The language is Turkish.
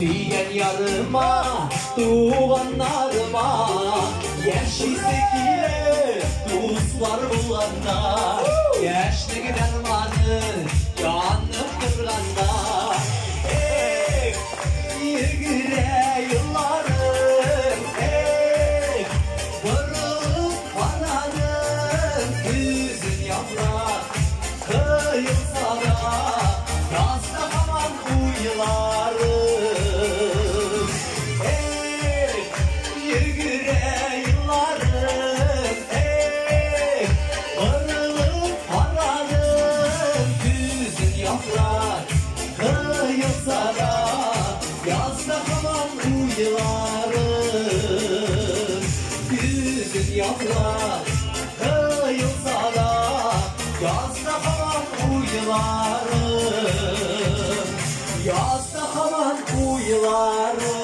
Diyen yarıma, tuğanlarıma, yeşillikle dostlar bulanda, gençlik dermanı yanıp durganda. Ey, yürgüre yıllarım, ey, vurulup anadım, yüzün yaprak, kıyılsa da, yazda kalan uyularım. Kıyılsa da yazda kalan uyularım, yüzün yaprak. Kıyılsa da yazda kalan uyularım, yazda kalan uyularım.